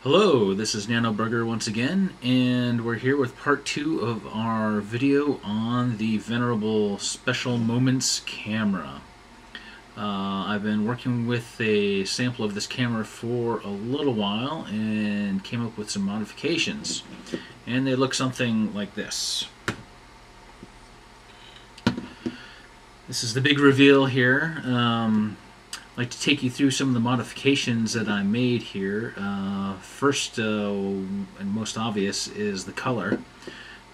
Hello, this is NanoBurger once again, and we're here with part 2 of our video on the venerable Special Moments camera. I've been working with a sample of this camera for a little while and came up with some modifications, and they look something like this. This is the big reveal here. I'd like to take you through some of the modifications that I made here. First and most obvious is the color.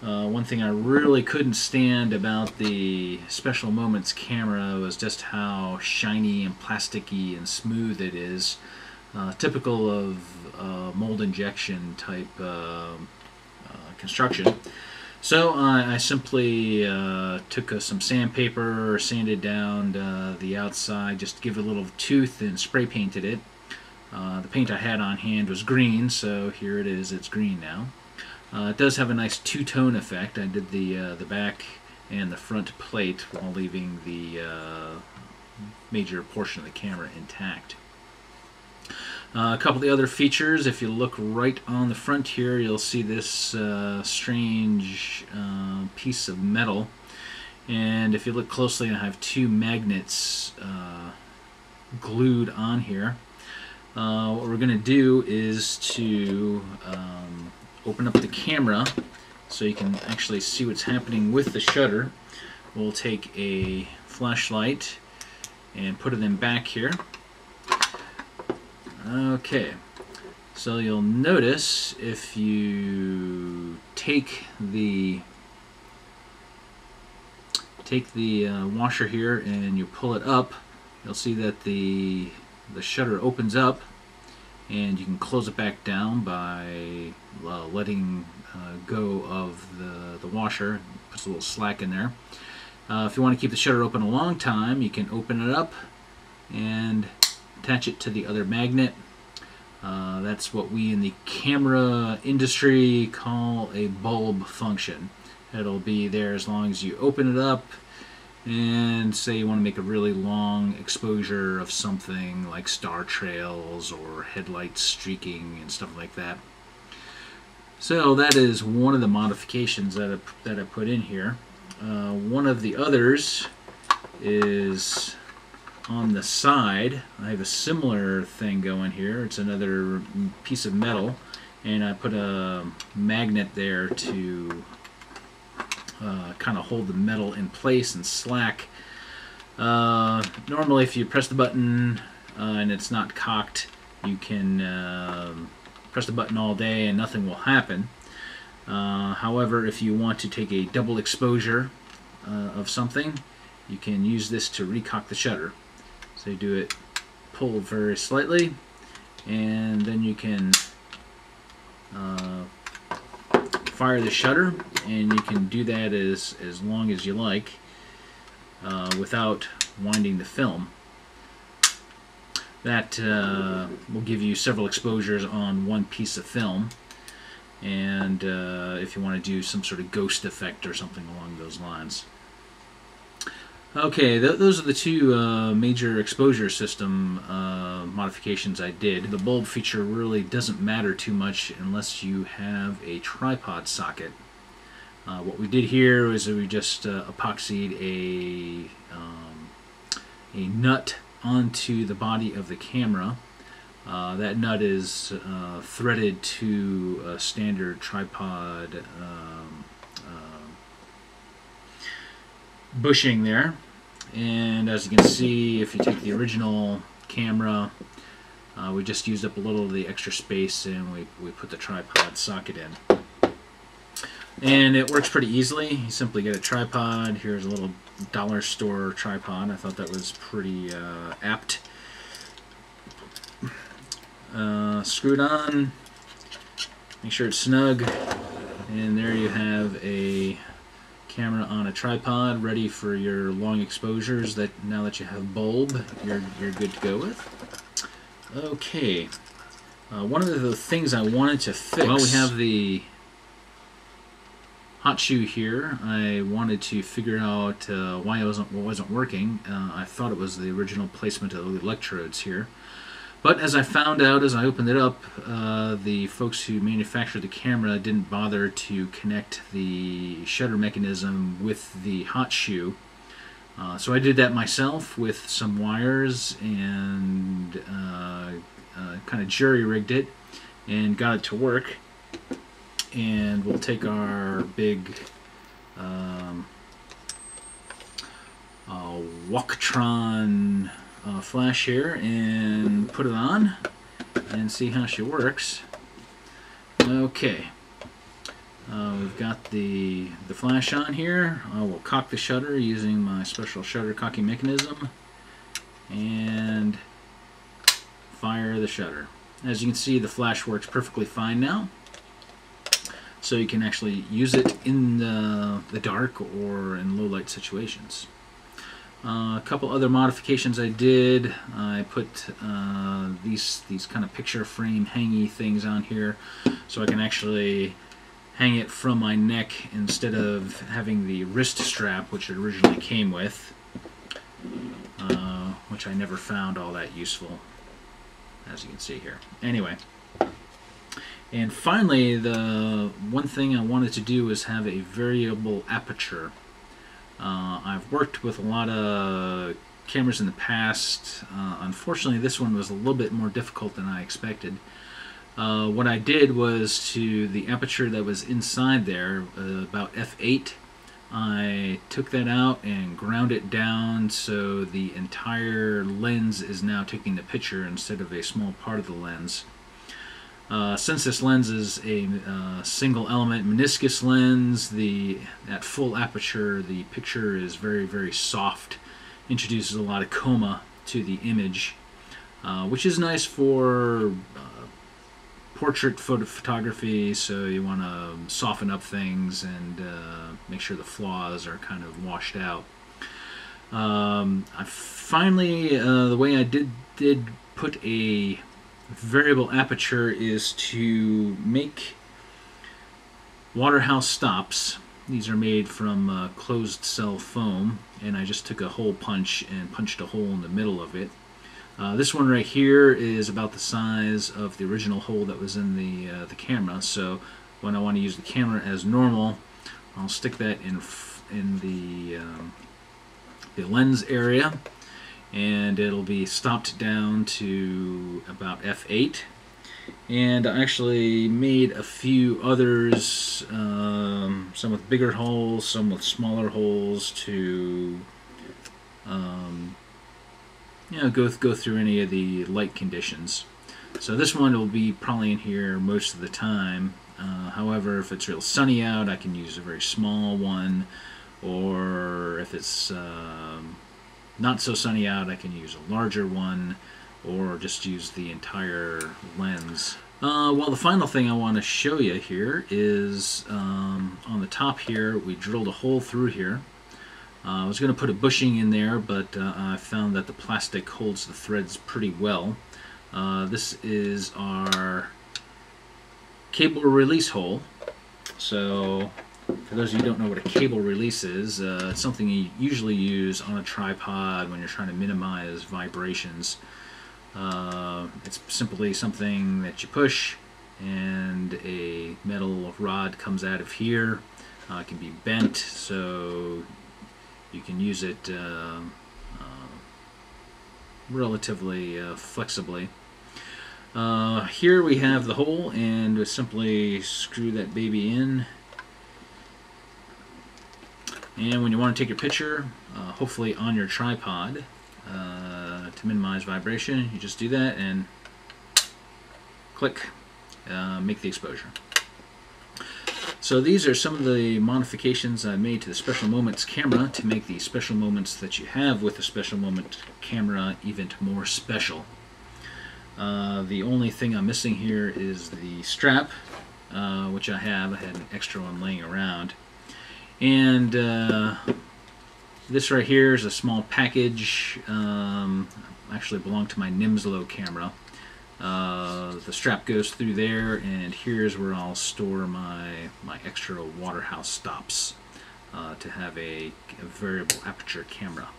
One thing I really couldn't stand about the Special Moments camera was just how shiny and plasticky and smooth it is. Typical of mold injection type construction. So I simply took some sandpaper, sanded down the outside, just to give it a little tooth, and spray painted it. The paint I had on hand was green, so here it is, it's green now. It does have a nice two-tone effect. I did the back and the front plate while leaving the major portion of the camera intact. A couple of the other features, if you look right on the front here, you'll see this strange piece of metal. And if you look closely, I have two magnets glued on here. What we're going to do is to open up the camera so you can actually see what's happening with the shutter. We'll take a flashlight and put it in back here. Okay, so you'll notice if you take the washer here and you pull it up, you'll see that the shutter opens up, and you can close it back down by letting go of the washer. It puts a little slack in there. If you want to keep the shutter open a long time, you can open it up and attach it to the other magnet. That's what we in the camera industry call a bulb function. It'll be there as long as you open it up and say you want to make a really long exposure of something like star trails or headlights streaking and stuff like that. So that is one of the modifications that I put in here. One of the others is on the side. I have a similar thing going here. It's another piece of metal, and I put a magnet there to kind of hold the metal in place and slack. Normally if you press the button and it's not cocked, you can press the button all day and nothing will happen. However, if you want to take a double exposure of something, you can use this to recock the shutter. So you do it, pull very slightly, and then you can fire the shutter, and you can do that as long as you like without winding the film. That will give you several exposures on one piece of film, and if you want to do some sort of ghost effect or something along those lines. Okay, those are the two major exposure system modifications I did. The bulb feature really doesn't matter too much unless you have a tripod socket. What we did here is we just epoxied a nut onto the body of the camera. That nut is threaded to a standard tripod bushing there, and as you can see, if you take the original camera, we just used up a little of the extra space and we put the tripod socket in, and it works pretty easily. You simply get a tripod. Here's a little dollar store tripod. I thought that was pretty apt. Screw it on, make sure it's snug, and there you have a camera on a tripod ready for your long exposures. That now that you have bulb, you're good to go with. Okay, one of the things I wanted to fix, well, we have the hot shoe here. I wanted to figure out why it wasn't working. I thought it was the original placement of the electrodes here. But as I found out as I opened it up, the folks who manufactured the camera didn't bother to connect the shutter mechanism with the hot shoe. So I did that myself with some wires and kind of jury-rigged it and got it to work. And we'll take our big Walktron flash here and put it on and see how she works. Okay, we've got the flash on here. I will cock the shutter using my special shutter cocking mechanism and fire the shutter. As you can see, the flash works perfectly fine now, so you can actually use it in the dark or in low light situations. A couple other modifications I did. I put these kind of picture frame hangy things on here, so I can actually hang it from my neck instead of having the wrist strap, which it originally came with, which I never found all that useful, as you can see here. Anyway, and finally, the one thing I wanted to do is have a variable aperture. I've worked with a lot of cameras in the past. Unfortunately, this one was a little bit more difficult than I expected. What I did was, to the aperture that was inside there, about f8, I took that out and ground it down so the entire lens is now taking the picture instead of a small part of the lens. Since this lens is a single element meniscus lens, at full aperture the picture is very, very soft, introduces a lot of chroma to the image, which is nice for portrait photography, so you want to soften up things and make sure the flaws are kind of washed out. I finally, the way I did put a variable aperture is to make Waterhouse stops. These are made from closed cell foam, and I just took a hole punch and punched a hole in the middle of it. This one right here is about the size of the original hole that was in the camera, so when I want to use the camera as normal, I'll stick that in the lens area, and it'll be stopped down to about f8. And I actually made a few others, some with bigger holes, some with smaller holes, to go through any of the light conditions. So this one will be probably in here most of the time. However, if it's real sunny out, I can use a very small one, or if it's not so sunny out, I can use a larger one, or just use the entire lens. Well, the final thing I want to show you here is on the top here, we drilled a hole through here. I was going to put a bushing in there, but I found that the plastic holds the threads pretty well. This is our cable release hole. So, for those of you who don't know what a cable release is, it's something you usually use on a tripod when you're trying to minimize vibrations. It's simply something that you push, and a metal rod comes out of here. It can be bent, so you can use it relatively flexibly. Here we have the hole, and we simply screw that baby in. And when you want to take your picture, hopefully on your tripod, to minimize vibration, you just do that and click, make the exposure. So these are some of the modifications I made to the Special Moments camera to make the special moments that you have with the Special Moment camera even more special. The only thing I'm missing here is the strap, which I had an extra one laying around. And this right here is a small package, actually belonged to my Nimslo camera. The strap goes through there, and here's where I'll store my extra Waterhouse stops to have a variable aperture camera.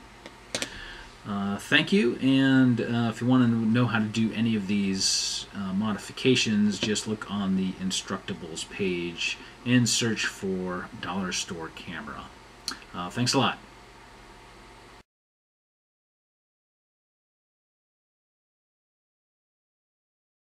Thank you, and if you want to know how to do any of these modifications, just look on the Instructables page and search for Dollar Store Camera. Thanks a lot.